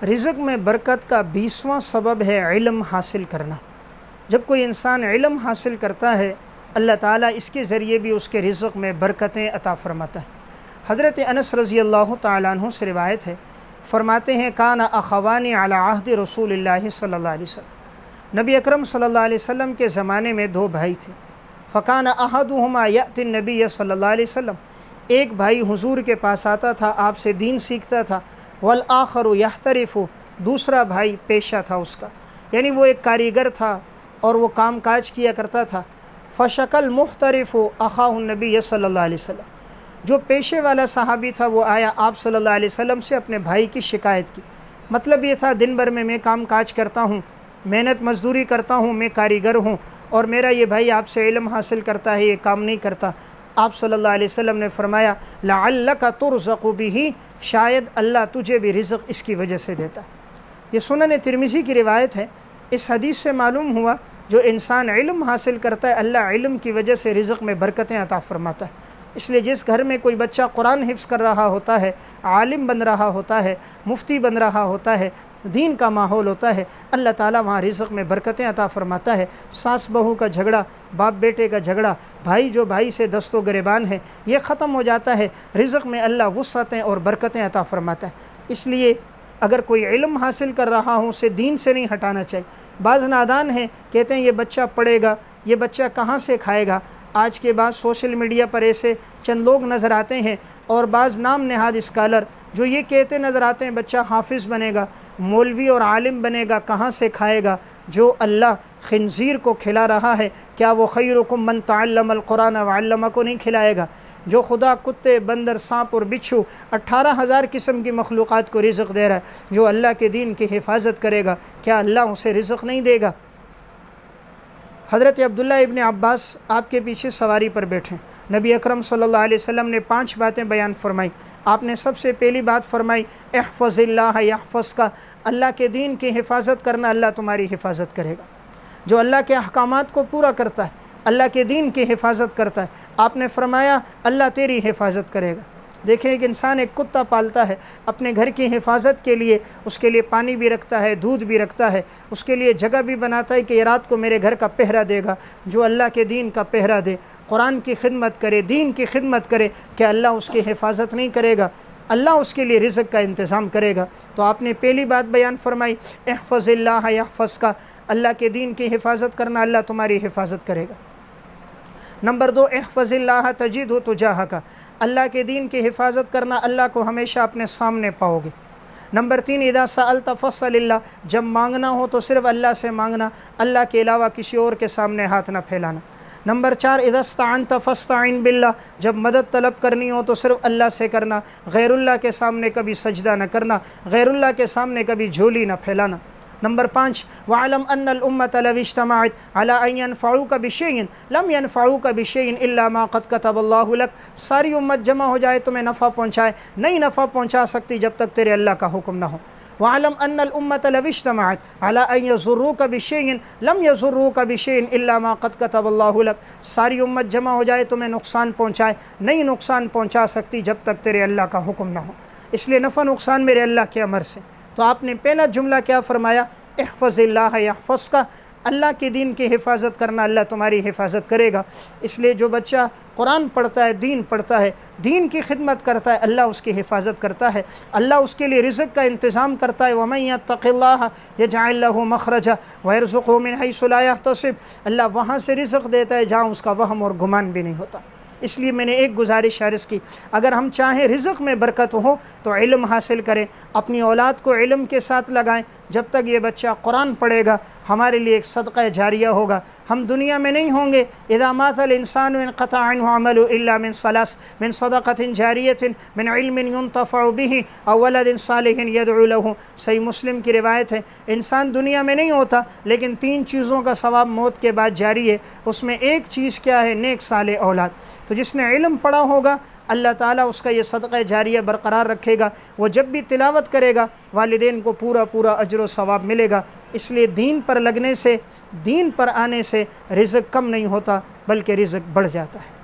रिज़्क़ में बरकत का 20वां सबब है इल्म हासिल करना। जब कोई इंसान इल्म हासिल करता है, अल्लाह ताला इसके ज़रिए भी उसके रिज़्क़ में बरकतें अता फ़रमाता है। हज़रत अनस रज़ी अल्लाह तआला अन्हु से रिवायत है, फ़रमाते हैं काना अख़वानी अला अहद रसूलिल्लाहि सल्लल्लाहु अलैहि वसल्लम, नबी अकरम सल्लल्लाहु अलैहि वसल्लम के ज़माने में 2 भाई थे। फ़काना अहदुहुमा यअति नबी सल्लल्लाहु अलैहि वसल्लम, एक भाई हुजूर के पास आता था, आपसे दीन सीखता था। वल आखरु यहतरिफु, दूसरा भाई पेशा था उसका, यानी वो एक कारीगर था और वो काम काज किया करता था। फ़शकल मुख्तरिफ़ु अख़ाहु नबी सल्लल्लाहु अलैहि वसल्लम, जो पेशे वाला सहाबी था वो आया आप सल्लल्लाहु अलैहि वसल्लम से अपने भाई की शिकायत की। मतलब ये था, दिन भर में मैं काम काज करता हूँ, मेहनत मजदूरी करता हूँ, मैं कारीगर हूँ और मेरा ये भाई आपसे इल्म हासिल करता है, ये काम नहीं करता। आप सल्लल्लाहु अलैहि वसल्लम ने फरमाया लअल्लका तुरज़क़ु बिही, शायद अल्लाह तुझे भी रिज़्क़ इसकी वजह से देता। ये सुनन तिरमिज़ी की रिवायत है। इस हदीस से मालूम हुआ जो इंसान इल्म हासिल करता है, अल्लाह इल्म की वजह से रिज़्क़ में बरकतें अता फ़रमाता है। इसलिए जिस घर में कोई बच्चा कुरान हिफ्ज़ कर रहा होता है, आलिम बन रहा होता है, मुफ्ती बन रहा होता है, दीन का माहौल होता है, अल्लाह ताला वहाँ रिज़्क़ में बरकतें अता फ़रमाता है। सास बहू का झगड़ा, बाप बेटे का झगड़ा, भाई जो भाई से दस्तो गिरेबान है, ये ख़त्म हो जाता है। रिज़्क़ में अल्लाह वुस्अतें और बरकतें अता फ़रमाता है। इसलिए अगर कोई इल्म हासिल कर रहा हो, उसे दीन से नहीं हटाना चाहिए। बाज़ नादान हैं, कहते हैं ये बच्चा पढ़ेगा, ये बच्चा कहाँ से खाएगा। आज के बाद सोशल मीडिया पर ऐसे चंद लोग नज़र आते हैं और बाज़ नाम नहाद स्कॉलर जो ये कहते नज़र आते हैं बच्चा हाफिज़ बनेगा, मौलवी और आलिम बनेगा, कहाँ से खाएगा। जो अल्लाह खिंजीर को खिला रहा है, क्या वो खैरुकुम मन तअल्लमल कुरान व अल्लमा को नहीं खिलाएगा। जो खुदा कुत्ते, बंदर, सांप और बिच्छू 18,000 किस्म की मखलूक़ात को रिज़्क़ दे रहा है, जो अल्लाह के दीन की हिफाजत करेगा, क्या अल्लाह उसे रिज़्क़ नहीं देगा। हज़रत अब्दुल्ला इब्न अब्बास आपके पीछे सवारी पर बैठे, नबी अकरम सल्लल्लाहु अलैहि वसल्लम ने 5 बातें बयान फरमाई। आपने सबसे पहली बात फरमाई इहफ़ज़िल्लाह यहफ़ज़का, अल्लाह के दीन की हिफाजत करना, अल्लाह तुम्हारी हिफाजत करेगा। जो अल्लाह के अहकामात को पूरा करता है, अल्लाह के दीन की हिफाजत करता है, आपने फरमाया अल्लाह तेरी हिफाजत करेगा। देखें, एक इंसान एक कुत्ता पालता है, अपने घर की हिफाजत के लिए उसके लिए पानी भी रखता है, दूध भी रखता है, उसके लिए जगह भी बनाता है कि ये रात को मेरे घर का पहरा देगा। जो अल्लाह के दीन का पहरा दे, कुरान की खिदमत करे, दीन की खिदमत करे, क्या अल्लाह उसकी हिफाजत नहीं करेगा, अल्लाह उसके लिए रिज़्क़ का इंतज़ाम करेगा। तो आपने पहली बात बयान फरमाई इहफ़ज़िल्लाह यहफ़ज़का, अल्लाह के दीन की हिफाजत करना, अल्लाह तुम्हारी हिफाजत करेगा। नंबर 2 इहफ़ज़िल्लाह तजिदहु तुजाहका, अल्लाह के दीन की हिफाजत करना, अल्लाह को हमेशा अपने सामने पाओगे। नंबर 3 इज़ा सअल्ता फ़स्अलिल्लाह, जब मांगना हो तो सिर्फ़ अल्लाह से मांगना, अल्लाह के अलावा किसी और के सामने हाथ न फैलाना। नंबर 4 इज़ा इस्तअनता फ़स्तईन बिल्लाह, जब मदद तलब करनी हो तो सिर्फ़ अल्लाह से करना, गैरुल्लाह के सामने कभी सजदा न करना, गैरुल्लाह के सामने कभी झोली न फैलाना। नंबर 5 वअलम अन्नल उम्मत लव इज्तमअत अला अन यनफ़ऊका बिशैइन लम यनफ़ऊका बिशैइन इल्ला मा क़द कतबल्लाहु लक, सारी उम्मत जमा हो जाए तुम्हें नफ़ा पहुँचाए, नहीं नफ़ा पहुँचा सकती जब तक तेरे अल्लाह का हुक्म ना हो। वअलम अन्नल उम्मत लव इज्तमअत अला अन यज़ुर्रूका बिशैइन लम यज़ुर्रूका बिशैइन इल्ला मा क़द कतबल्लाहु लक, सारी उम्मत जमा हो जाए तुम्हें नुकसान पहुँचाए, नहीं नुकसान पहुँचा सकती जब तक तेरे अल्लाह का हुक्म ना हो। इसलिए नफ़ा नुकसान मेरे अल्लाह के अमर से। तो आपने पहला जुमला क्या फरमाया, इहफ़ज़िल्लाह यहफ़ज़का, अल्लाह के दीन की हिफाजत करना, अल्लाह तुम्हारी हिफाजत करेगा। इसलिए जो बच्चा कुरान पढ़ता है, दीन पढ़ता है, दीन की खिदमत करता है, अल्लाह उसकी हिफाजत करता है, अल्लाह उसके लिए रिज़्क़ का इंतज़ाम करता है। वमन यत्तक़िल्लाह यजअल लहु मख़रजा व यरज़ुक़हु मिन हैसु ला यहतसिब, अल्लाह वहाँ से रिज़्क़ देता है जहाँ उसका वहम और गुमान भी नहीं होता। इसलिए मैंने एक गुजारिश अर्ज़ की, अगर हम चाहें रिज़्क़ में बरकत हो तो इल्म हासिल करें, अपनी औलाद को इल्म के साथ लगाएं। जब तक ये बच्चा कुरान पढ़ेगा हमारे लिए एक सदक़ा जारिया होगा। हम दुनिया में नहीं होंगे, इज़ा मातल इंसानु इनक़ता अन्हु अमलु इल्ला मिन सलास मिन सदक़तिन जारियतिन मिन इल्मिन युनतफ़अु बिही औ वलदिन सालिहिन यदउ लहु। सही मुस्लिम की रिवायत है, इंसान दुनिया में नहीं होता लेकिन 3 चीज़ों का सवाब मौत के बाद जारी है। उसमें एक चीज़ क्या है, नेक साले औलाद। तो जिसने इल्म पढ़ा होगा अल्लाह ताला उसका ये सदक़ा जारिया बरकरार रखेगा। वो जब भी तिलावत करेगा वालिदैन को पूरा पूरा अजर व सवाब मिलेगा। इसलिए दीन पर लगने से, दीन पर आने से रिज़्क़ कम नहीं होता बल्कि रिज़्क़ बढ़ जाता है।